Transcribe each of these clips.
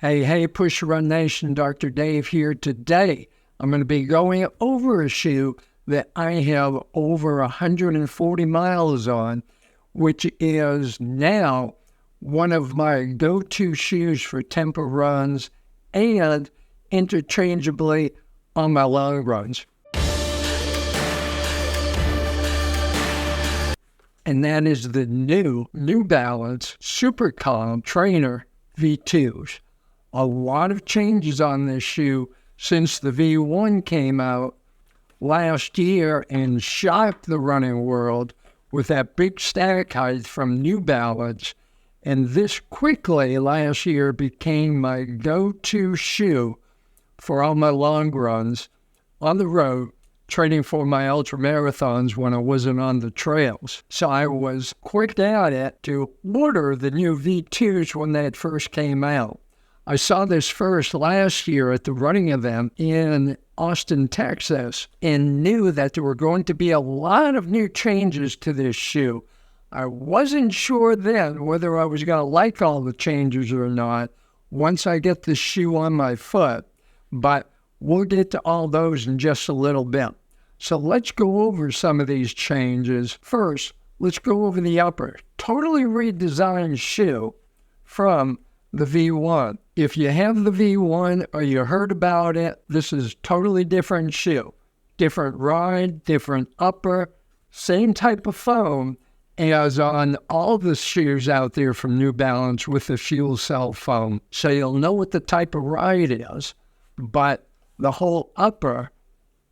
Hey, Push Run Nation, Dr. Dave here. Today, I'm going to be going over a shoe that I have over 140 miles on, which is now one of my go-to shoes for tempo runs and interchangeably on my long runs. And that is the New Balance Super Calm Trainer V2s. A lot of changes on this shoe since the V1 came out last year and shocked the running world with that big stack height from New Balance. And this quickly last year became my go-to shoe for all my long runs on the road, training for my ultra marathons when I wasn't on the trails. So I was quick at it to order the new V2s when they first came out. I saw this first last year at the running event in Austin, Texas, and knew that there were going to be a lot of new changes to this shoe. I wasn't sure then whether I was going to like all the changes or not once I get the shoe on my foot, but we'll get to all those in just a little bit. So let's go over some of these changes. First, let's go over the upper. Totally redesigned shoe from the V1. If you have the V1 or you heard about it, this is totally different shoe. Different ride, different upper, same type of foam as on all the shoes out there from New Balance with the fuel cell foam. So you'll know what the type of ride is, but the whole upper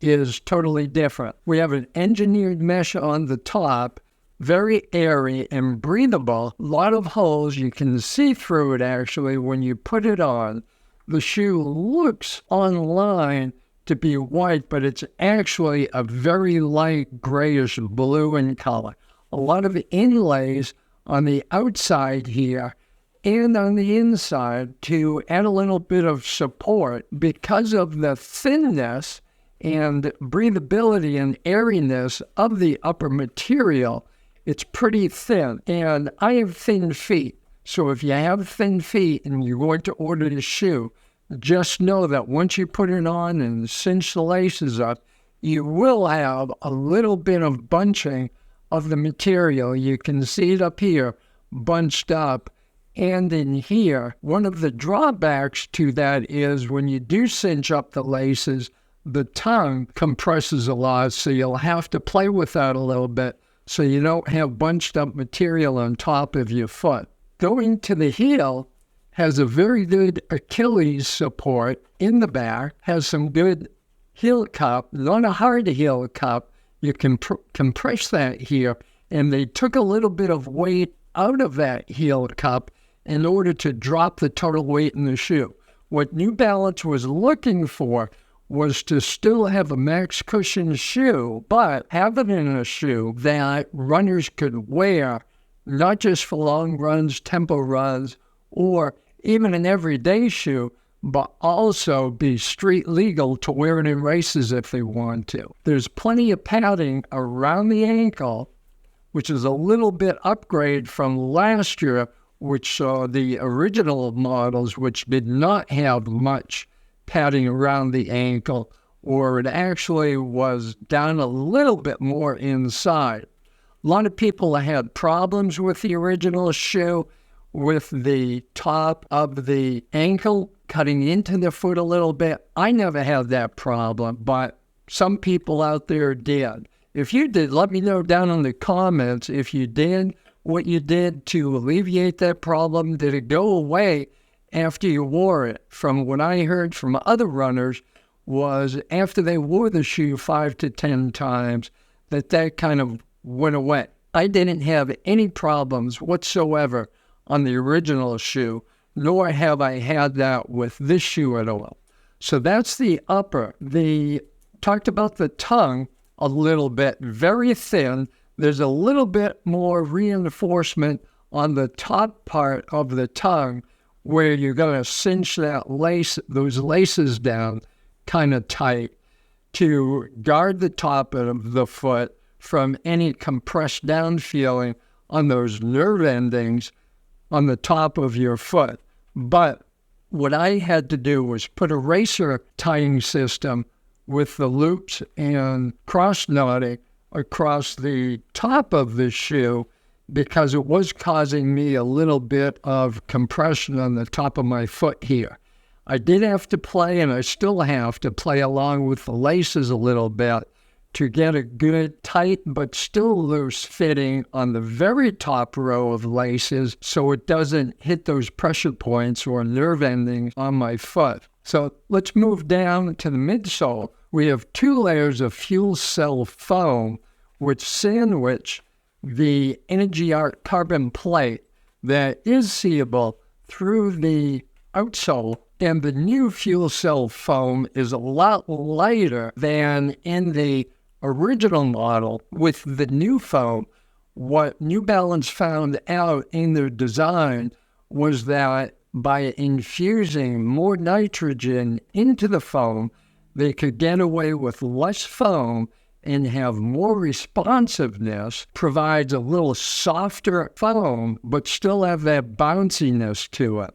is totally different. We have an engineered mesh on the top, very airy and breathable. A lot of holes. You can see through it actually when you put it on. The shoe looks online to be white, but it's actually a very light grayish blue in color. A lot of inlays on the outside here and on the inside to add a little bit of support because of the thinness and breathability and airiness of the upper material. It's pretty thin, and I have thin feet. So if you have thin feet and you're going to order this shoe, just know that once you put it on and cinch the laces up, you will have a little bit of bunching of the material. You can see it up here, bunched up, and in here. One of the drawbacks to that is when you do cinch up the laces, the tongue compresses a lot, so you'll have to play with that a little bit so you don't have bunched up material on top of your foot. Going to the heel has a very good Achilles support in the back, has some good heel cup, not a hard heel cup. You can compress that here, and they took a little bit of weight out of that heel cup in order to drop the total weight in the shoe. What New Balance was looking for was to still have a max cushion shoe, but have it in a shoe that runners could wear, not just for long runs, tempo runs, or even an everyday shoe, but also be street legal to wear it in races if they want to. There's plenty of padding around the ankle, which is a little bit upgrade from last year, which saw the original models, which did not have much padding around the ankle, or it actually was down a little bit more inside. A lot of people had problems with the original shoe, with the top of the ankle cutting into the foot a little bit. I never had that problem, but some people out there did. If you did, let me know down in the comments if you did, what you did to alleviate that problem. Did it go away after you wore it? From what I heard from other runners was after they wore the shoe 5 to 10 times, that kind of went away. I didn't have any problems whatsoever on the original shoe, nor have I had that with this shoe at all. So that's the upper. Talked about the tongue a little bit, very thin. There's a little bit more reinforcement on the top part of the tongue where you're going to cinch those laces down kind of tight to guard the top of the foot from any compressed down feeling on those nerve endings on the top of your foot. But what I had to do was put a racer tying system with the loops and cross knotting across the top of the shoe because it was causing me a little bit of compression on the top of my foot here. I did have to play, and I still have to play along with the laces a little bit to get a good, tight, but still loose fitting on the very top row of laces so it doesn't hit those pressure points or nerve endings on my foot. So let's move down to the midsole. We have 2 layers of fuel cell foam which sandwich the Energy Arc carbon plate that is seeable through the outsole. And the new fuel cell foam is a lot lighter than in the original model. With the new foam, what New Balance found out in their design was that by infusing more nitrogen into the foam, they could get away with less foam and have more responsiveness, provides a little softer foam, but still have that bounciness to it.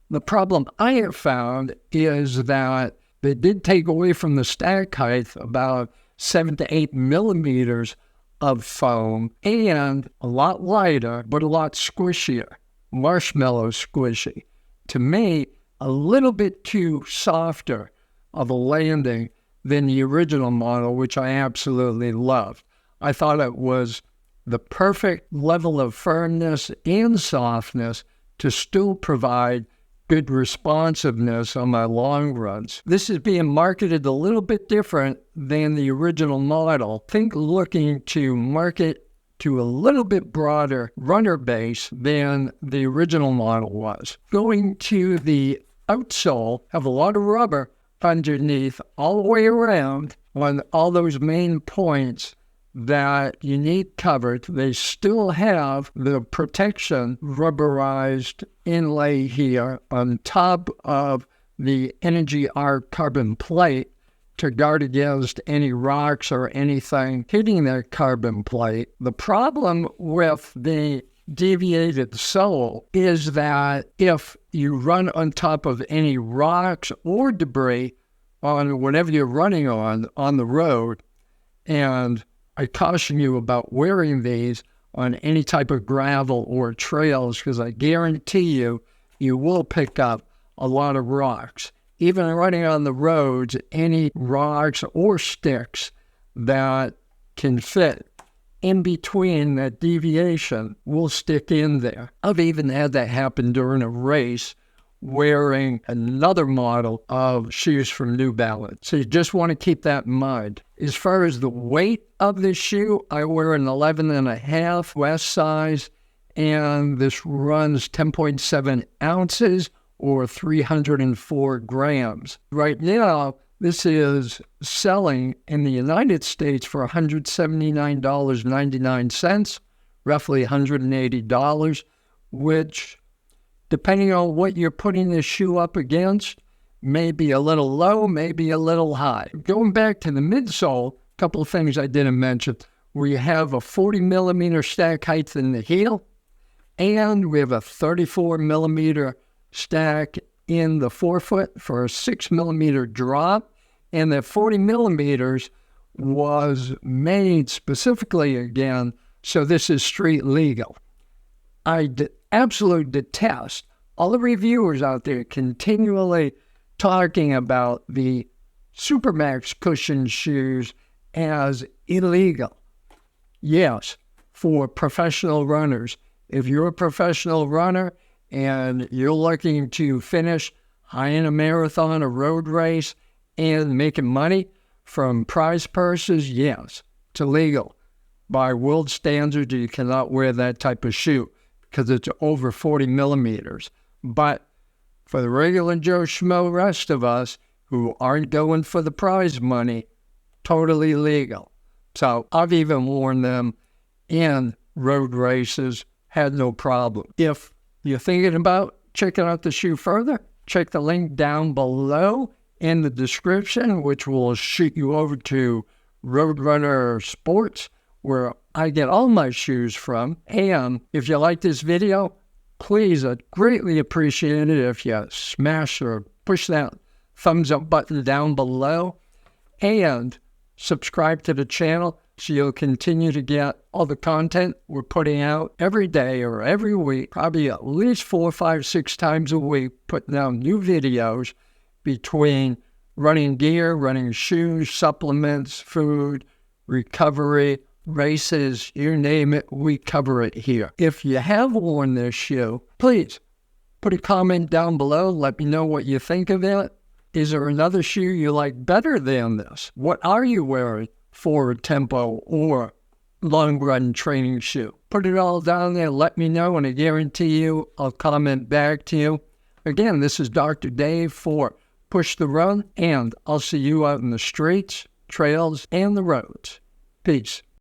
The problem I have found is that they did take away from the stack height about 7 to 8 millimeters of foam, and a lot lighter, but a lot squishier, marshmallow squishy. To me, a little bit too softer of a landing than the original model, which I absolutely loved. I thought it was the perfect level of firmness and softness to still provide good responsiveness on my long runs. This is being marketed a little bit different than the original model. I think looking to market to a little bit broader runner base than the original model was. Going to the outsole, have a lot of rubber underneath all the way around on all those main points that you need covered. They still have the protection rubberized inlay here on top of the Energy Arc carbon plate to guard against any rocks or anything hitting that carbon plate. The problem with the deviated sole is that if you run on top of any rocks or debris on whatever you're running on the road, and I caution you about wearing these on any type of gravel or trails because I guarantee you will pick up a lot of rocks. Even running on the roads, any rocks or sticks that can fit in between that deviation will stick in there. I've even had that happen during a race wearing another model of shoes from New Balance. So you just want to keep that in mind. As far as the weight of this shoe, I wear an 11.5 West size, and this runs 10.7 ounces or 304 grams. Right now, this is selling in the United States for $179.99, roughly $180, which, depending on what you're putting this shoe up against, may be a little low, maybe a little high. Going back to the midsole, a couple of things I didn't mention. We have a 40 millimeter stack height in the heel, and we have a 34 millimeter stack in the forefoot for a 6 millimeter drop. And that 40 millimeters was made specifically again, so this is street legal. I absolutely detest all the reviewers out there continually talking about the Supermax cushion shoes as illegal. Yes, for professional runners. If you're a professional runner and you're looking to finish high in a marathon, a road race, and making money from prize purses, yes, it's illegal. By world standards, you cannot wear that type of shoe because it's over 40 millimeters. But for the regular Joe Schmo rest of us who aren't going for the prize money, totally legal. So I've even worn them in road races, had no problem. If you're thinking about checking out the shoe further, check the link down below in the description, which will shoot you over to Roadrunner Sports, where I get all my shoes from. And if you like this video, please, I'd greatly appreciate it if you smash or push that thumbs up button down below and subscribe to the channel so you'll continue to get all the content we're putting out every day or every week, probably at least 4, 5, 6 times a week, putting out new videos between running gear, running shoes, supplements, food, recovery, races, you name it, we cover it here. If you have worn this shoe, please put a comment down below. Let me know what you think of it. Is there another shoe you like better than this? What are you wearing for a tempo or long run training shoe? Put it all down there. Let me know, and I guarantee you I'll comment back to you. Again, this is Dr. Dave for Push the Run, and I'll see you out in the streets, trails, and the roads. Peace.